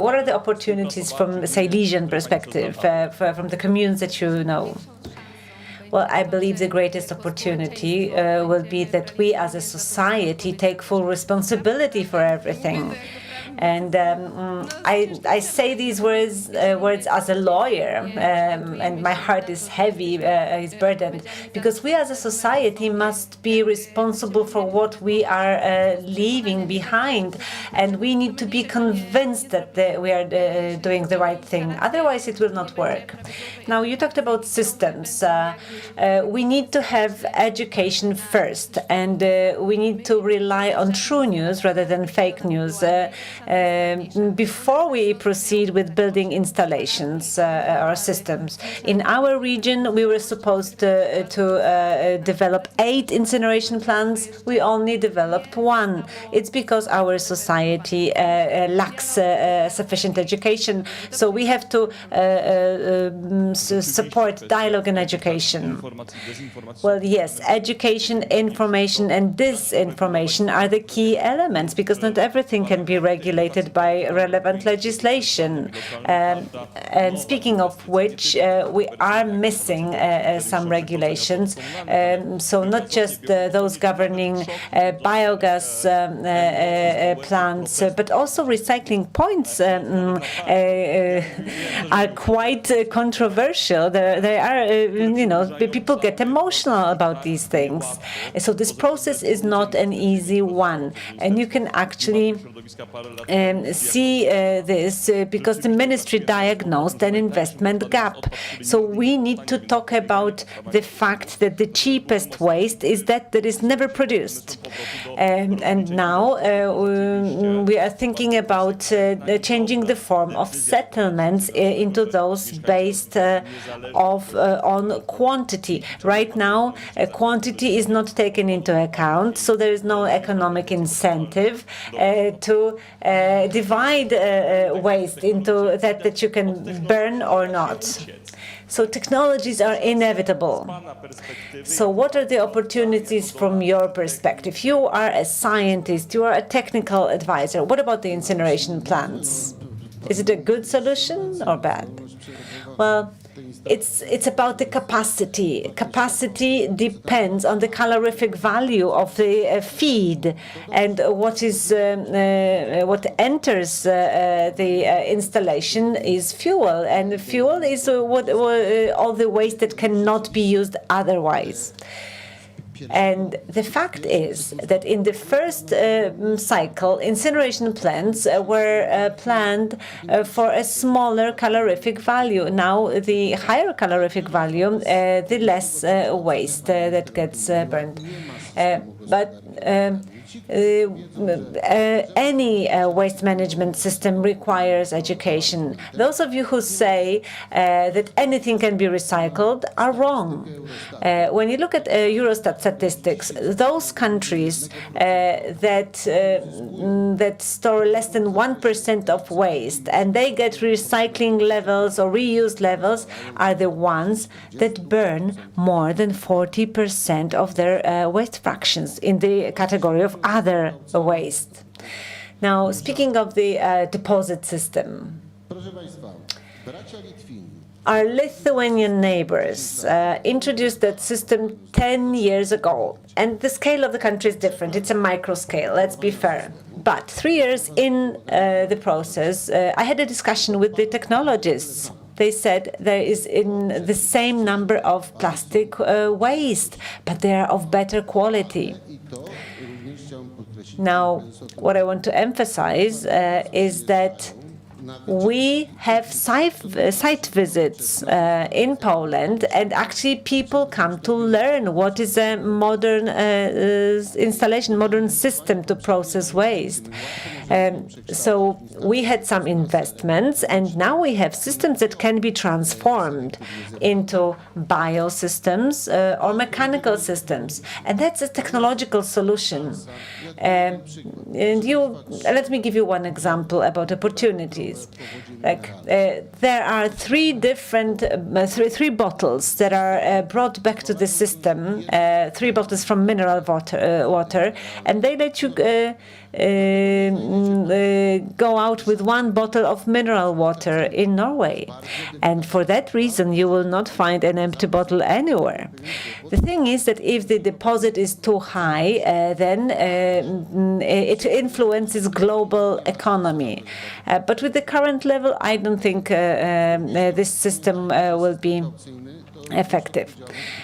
what are the opportunities from Silesian perspective, from the communes that you know? Well, I believe the greatest opportunity will be that we as a society take full responsibility for everything. And I say these words as a lawyer, and my heart is heavy, is burdened, because we as a society must be responsible for what we are leaving behind, and we need to be convinced that we are doing the right thing. Otherwise, it will not work. Now, you talked about systems. We need to have education first, and we need to rely on true news rather than fake news. Before we proceed with building installations or systems. In our region, we were supposed to develop 8 incineration plants. We only developed 1. It's because our society lacks sufficient education. So we have to support dialogue and education. Well, yes, education, information, and disinformation are the key elements, because not everything can be regulated by relevant legislation. And speaking of which, we are missing some regulations. So not just those governing biogas plants, but also recycling points are quite controversial. They are, people get emotional about these things. So this process is not an easy one, and you can actually see this because the ministry diagnosed an investment gap. So we need to talk about the fact that the cheapest waste is that is never produced. And now we are thinking about changing the form of settlements into those based on quantity. Right now, quantity is not taken into account, so there is no economic incentive to divide waste into that you can burn or not. So technologies are inevitable. So what are the opportunities from your perspective? You are a scientist, you are a technical advisor. What about the incineration plants? Is it a good solution or bad? Well, it's about the capacity. Capacity depends on the calorific value of the feed, and what enters the installation is fuel, and fuel is all the waste that cannot be used otherwise. And the fact is that in the first cycle, incineration plants were planned for a smaller calorific value. Now, the higher calorific value, the less waste that gets burned. Any waste management system requires education. Those of you who say that anything can be recycled are wrong. When you look at Eurostat statistics, those countries that store less than 1% of waste and they get recycling levels or reuse levels are the ones that burn more than 40% of their waste fractions in the category of other waste. Now, speaking of the deposit system, our Lithuanian neighbors introduced that system 10 years ago, and the scale of the country is different. It's a micro scale, let's be fair. But 3 years in the process, I had a discussion with the technologists. They said there is in the same number of plastic waste, but they are of better quality. Now, what I want to emphasize is that we have site visits in Poland, and actually people come to learn what is a modern installation, modern system to process waste. So we had some investments, and now we have systems that can be transformed into biosystems or mechanical systems, and that's a technological solution. And let me give you one example about opportunities. Like there are three bottles that are brought back to the system, 3 bottles from mineral water, and they let you go out with 1 bottle of mineral water in Norway. And for that reason, you will not find an empty bottle anywhere. The thing is that if the deposit is too high, then it influences global economy. But with the current level, I don't think this system will be effective.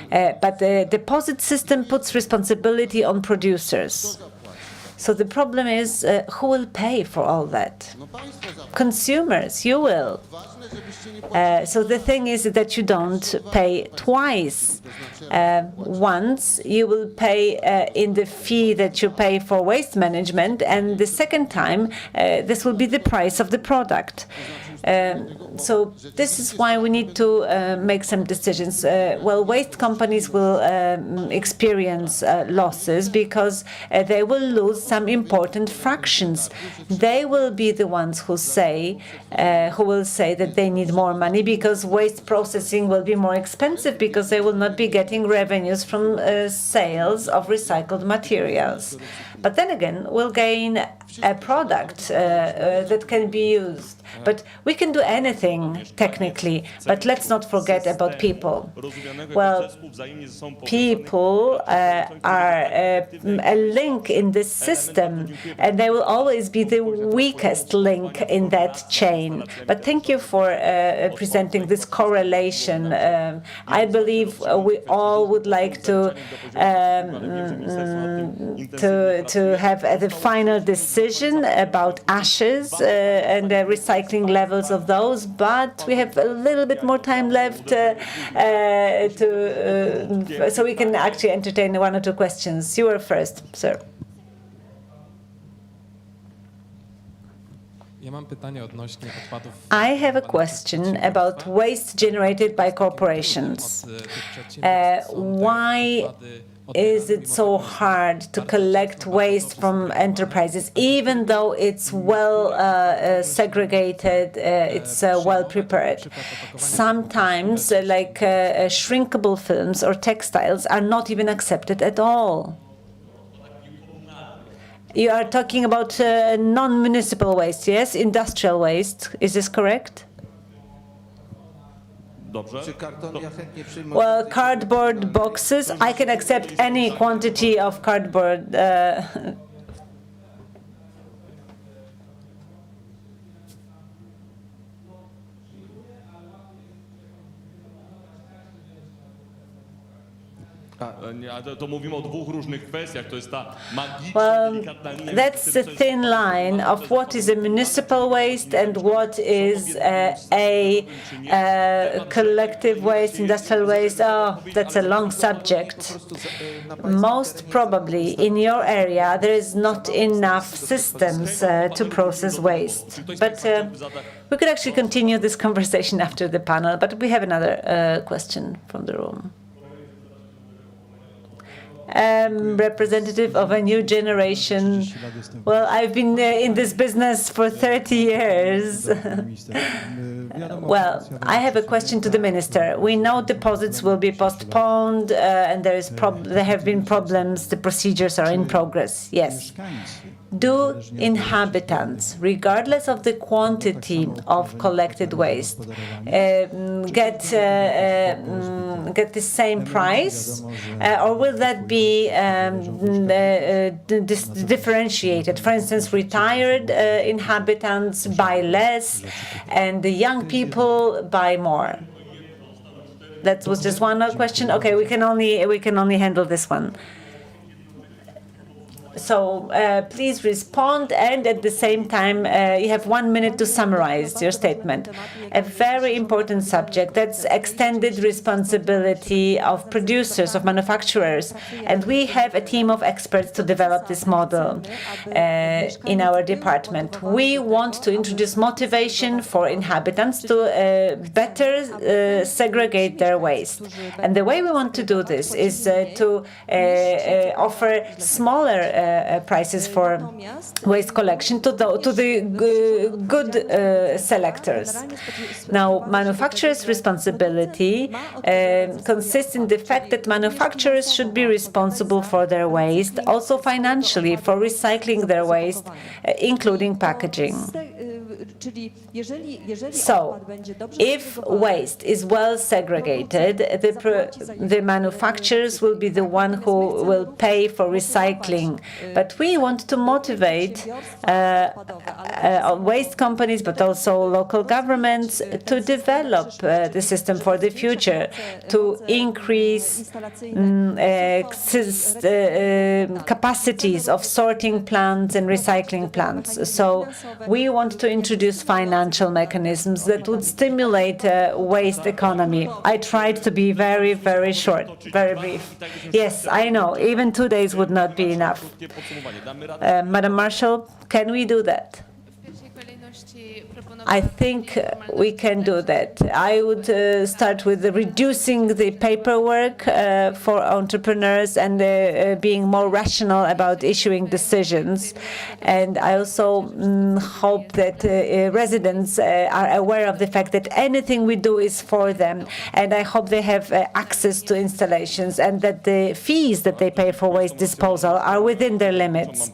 But the deposit system puts responsibility on producers. So the problem is, who will pay for all that? Consumers, you will. So the thing is that you don't pay twice. Once you will pay in the fee that you pay for waste management, and the second time this will be the price of the product. So this is why we need to make some decisions. Well, waste companies will experience losses because they will lose some important fractions. They will be the ones who will say that they need more money because waste processing will be more expensive because they will not be getting revenues from sales of recycled materials. But then again, we'll gain a product that can be used. But we can do anything technically, but let's not forget about people. Well, people are a link in this system, and they will always be the weakest link in that chain. But thank you for presenting this correlation. I believe we all would like to have the final decision about ashes and the recycling levels of those, but we have a little bit more time left so we can actually entertain 1 or 2 questions. You are first, sir. I have a question about waste generated by corporations. Why is it so hard to collect waste from enterprises, even though it's well segregated, it's well prepared? Sometimes, like shrinkable films or textiles are not even accepted at all. You are talking about non-municipal waste, yes? Industrial waste, is this correct? Well, cardboard boxes, I can accept any quantity of cardboard. To mówimy o dwóch różnych kwestiach. To jest ta magiczna, Well, delikatna linia. that's the thin line of what is a municipal waste and what is collective waste, industrial waste. Oh, that's a long subject. Most probably in your area there is not enough systems to process waste. But we could actually continue this conversation after the panel, but we have another question from the room. Representative of a new generation. Well, I've been in this business for 30 years. Well, I have a question to the minister. We know deposits will be postponed and there have been problems. The procedures are in progress. Yes. Do inhabitants, regardless of the quantity of collected waste, get the same price, or will that be differentiated? For instance, retired inhabitants buy less, and the young people buy more. That was just one question. Okay, we can only handle this one. So please respond, and at the same time, you have 1 minute to summarize your statement. A very important subject, that's extended responsibility of producers, of manufacturers. And we have a team of experts to develop this model in our department. We want to introduce motivation for inhabitants to better segregate their waste. And the way we want to do this is to offer smaller prices for waste collection to the good selectors. Now, manufacturers' responsibility consists in the fact that manufacturers should be responsible for their waste, also financially for recycling their waste, including packaging. So, if waste is well segregated, the manufacturers will be the one who will pay for recycling. But we want to motivate waste companies, but also local governments, to develop the system for the future, to increase capacities of sorting plants and recycling plants. So we want to introduce financial mechanisms that would stimulate a waste economy. I tried to be very, very short, very brief. Yes, I know, even 2 days would not be enough. Madam Marshall, can we do that? I think we can do that. I would start with reducing the paperwork for entrepreneurs and being more rational about issuing decisions. And I also hope that residents are aware of the fact that anything we do is for them. And I hope they have access to installations and that the fees that they pay for waste disposal are within their limits.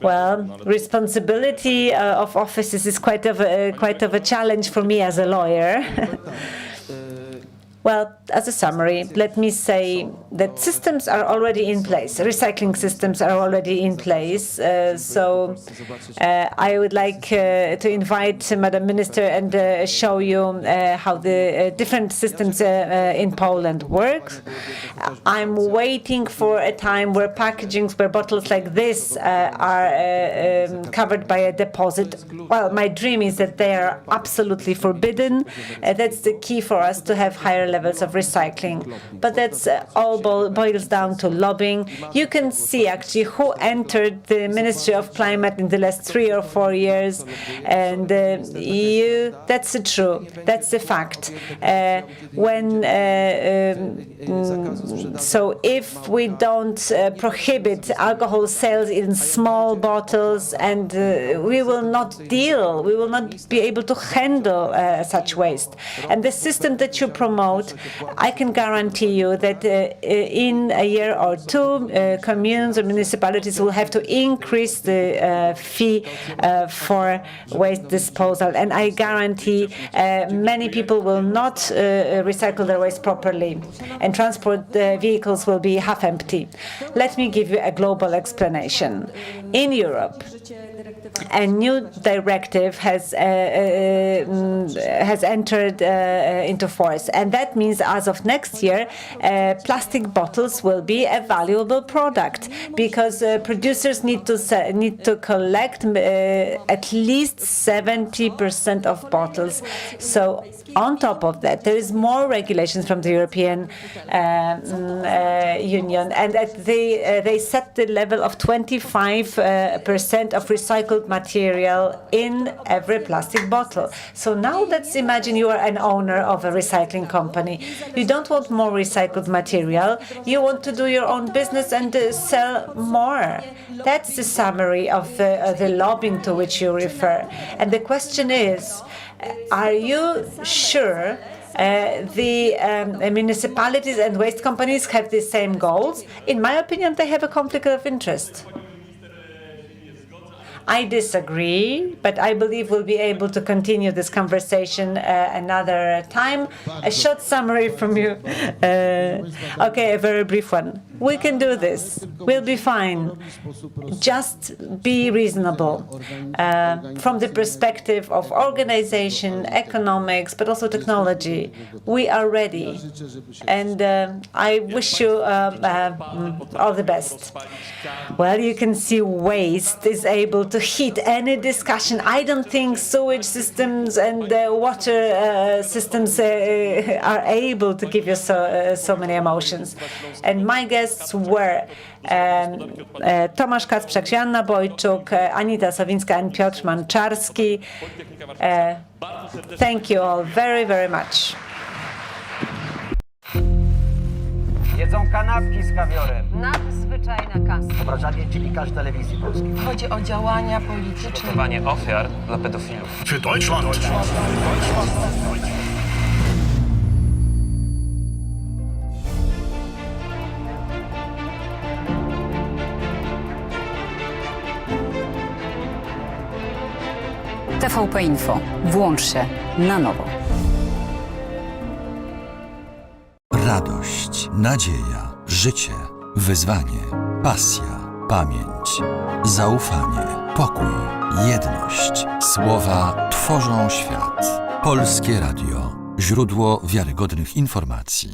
Well, responsibility of offices is quite of a challenge for me as a lawyer. Well, as a summary, let me say that systems are already in place. Recycling systems are already in place. So I would like to invite Madam Minister and show you how the different systems in Poland work. I'm waiting for a time where packagings, where bottles like this are covered by a deposit. Well, my dream is that they are absolutely forbidden. That's the key for us to have higher levels of recycling. But that's all boils down to lobbying. You can see actually who entered the Ministry of Climate in the last 3 or 4 years, and that's true. That's the fact. So if we don't prohibit alcohol sales in small bottles, and we will not be able to handle such waste. And the system that you promote, I can guarantee you that in a year or two, communes or municipalities will have to increase the fee for waste disposal. And I guarantee many people will not recycle their waste properly. And and transport vehicles will be half empty. Let me give you a global explanation. In Europe, a new directive has entered into force, and that means as of next year, plastic bottles will be a valuable product because producers need to collect at least 70% of bottles. So on top of that, there is more regulations from the European Union, and they set the level of 25% of recycled material in every plastic bottle. So now let's imagine you are an owner of a recycling company. You don't want more recycled material. You want to do your own business and sell more. That's the summary of the lobbying to which you refer. And the question is, are you sure the municipalities and waste companies have the same goals? In my opinion, they have a conflict of interest. I disagree, but I believe we'll be able to continue this conversation another time. A short summary from you. Okay, a very brief one. We can do this. We'll be fine. Just be reasonable from the perspective of organization, economics, but also technology. We are ready, and I wish you all the best. Well, you can see waste is able to heat any discussion. I don't think sewage systems and water systems are able to give you so many emotions. And my guests were Tomasz Kacprzak, Joanna Bojczuk, Anita Sowińska, and Piotr Manczarski. Thank you all very, very much. Jedzą kanapki z kawiorem. Nadzwyczajna kasa. Obrażanie dziennikarzy telewizji polskiej. Chodzi o działania polityczne. Gotowanie ofiar dla pedofilów. Für Deutschland. TVP Info. Włącz się na nowo. Radość, nadzieja, życie, wyzwanie, pasja, pamięć, zaufanie, pokój, jedność. Słowa tworzą świat. Polskie Radio. Źródło wiarygodnych informacji.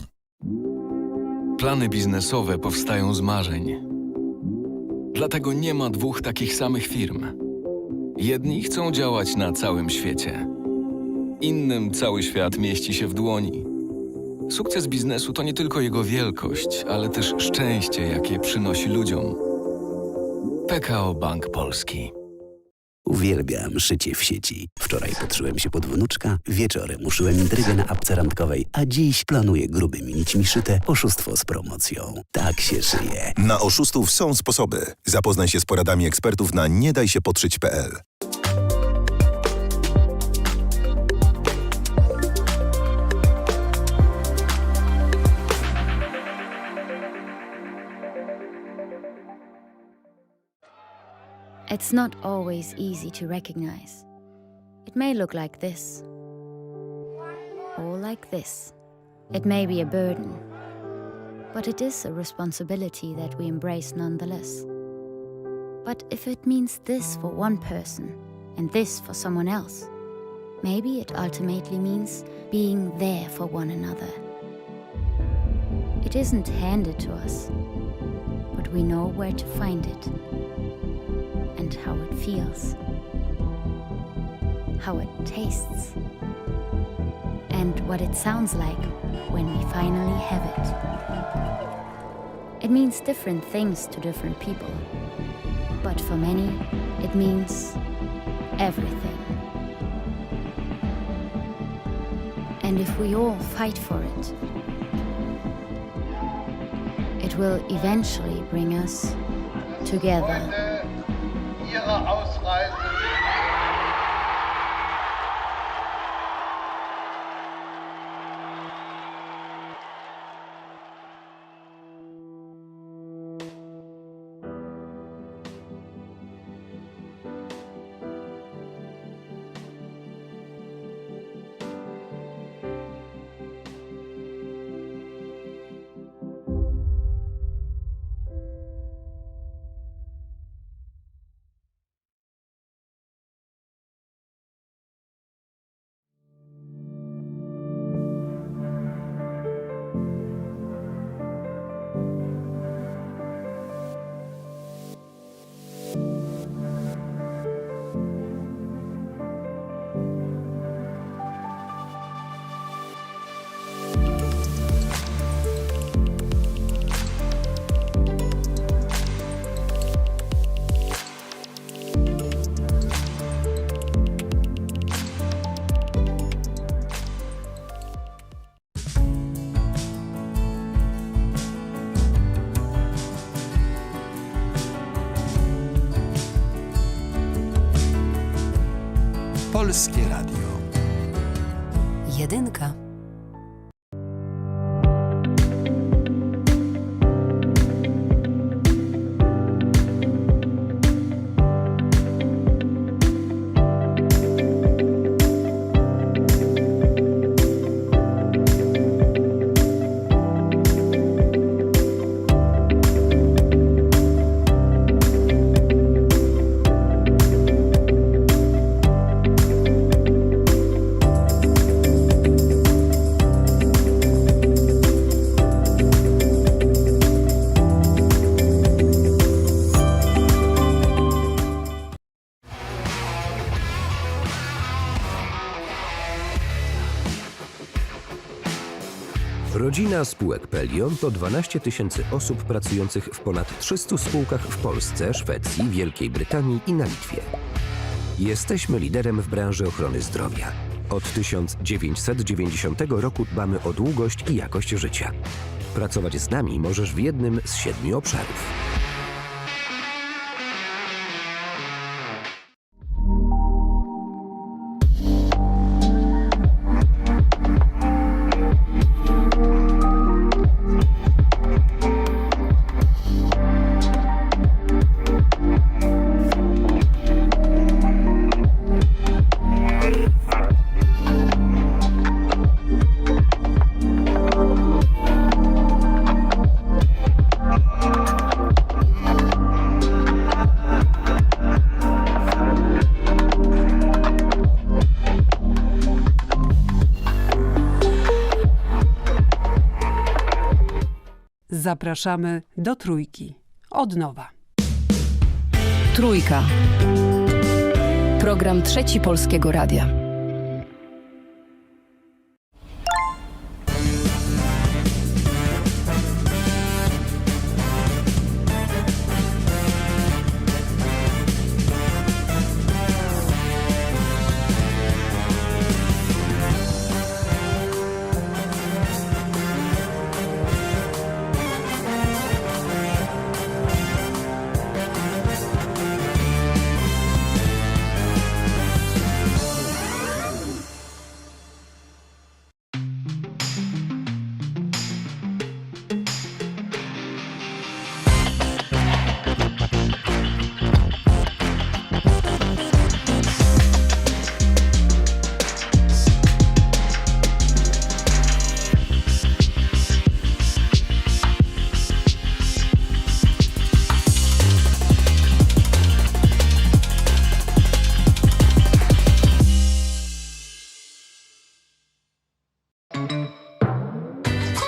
Plany biznesowe powstają z marzeń. Dlatego nie ma dwóch takich samych firm. Jedni chcą działać na całym świecie. Innym cały świat mieści się w dłoni. Sukces biznesu to nie tylko jego wielkość, ale też szczęście, jakie przynosi ludziom. PKO Bank Polski. Uwielbiam szycie w sieci. Wczoraj podszyłem się pod wnuczka, wieczorem uszyłem intrygę na apce randkowej, a dziś planuję grubymi nićmi szyte oszustwo z promocją. Tak się szyje. Na oszustów są sposoby. Zapoznaj się z poradami ekspertów na niedajsiepodszyć.pl. It's not always easy to recognize. It may look like this, or like this. It may be a burden, but it is a responsibility that we embrace nonetheless. But if it means this for one person and this for someone else, maybe it ultimately means being there for one another. It isn't handed to us, but we know where to find it. And how it feels, how it tastes, and what it sounds like when we finally have it. It means different things to different people, but for many, it means everything. And if we all fight for it, it will eventually bring us together. Ausreise. Polskie Radio. Jedynka. Rodzina spółek Pelion to 12 000 osób pracujących w ponad 300 spółkach w Polsce, Szwecji, Wielkiej Brytanii i na Litwie. Jesteśmy liderem w branży ochrony zdrowia. Od 1990 roku dbamy o długość i jakość życia. Pracować z nami możesz w jednym z 7 obszarów. Zapraszamy do Trójki. Od nowa. Trójka. Program Trzeci Polskiego Radia.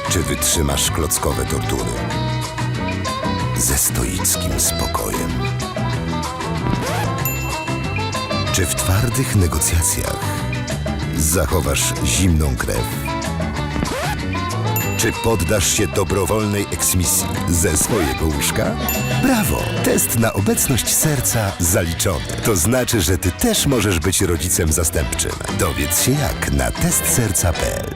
Czy wytrzymasz klockowe tortury ze stoickim spokojem? Czy w twardych negocjacjach zachowasz zimną krew? Czy poddasz się dobrowolnej eksmisji ze swojego łóżka? Brawo! Test na obecność serca zaliczony. To znaczy, że ty też możesz być rodzicem zastępczym. Dowiedz się jak na testserca.pl.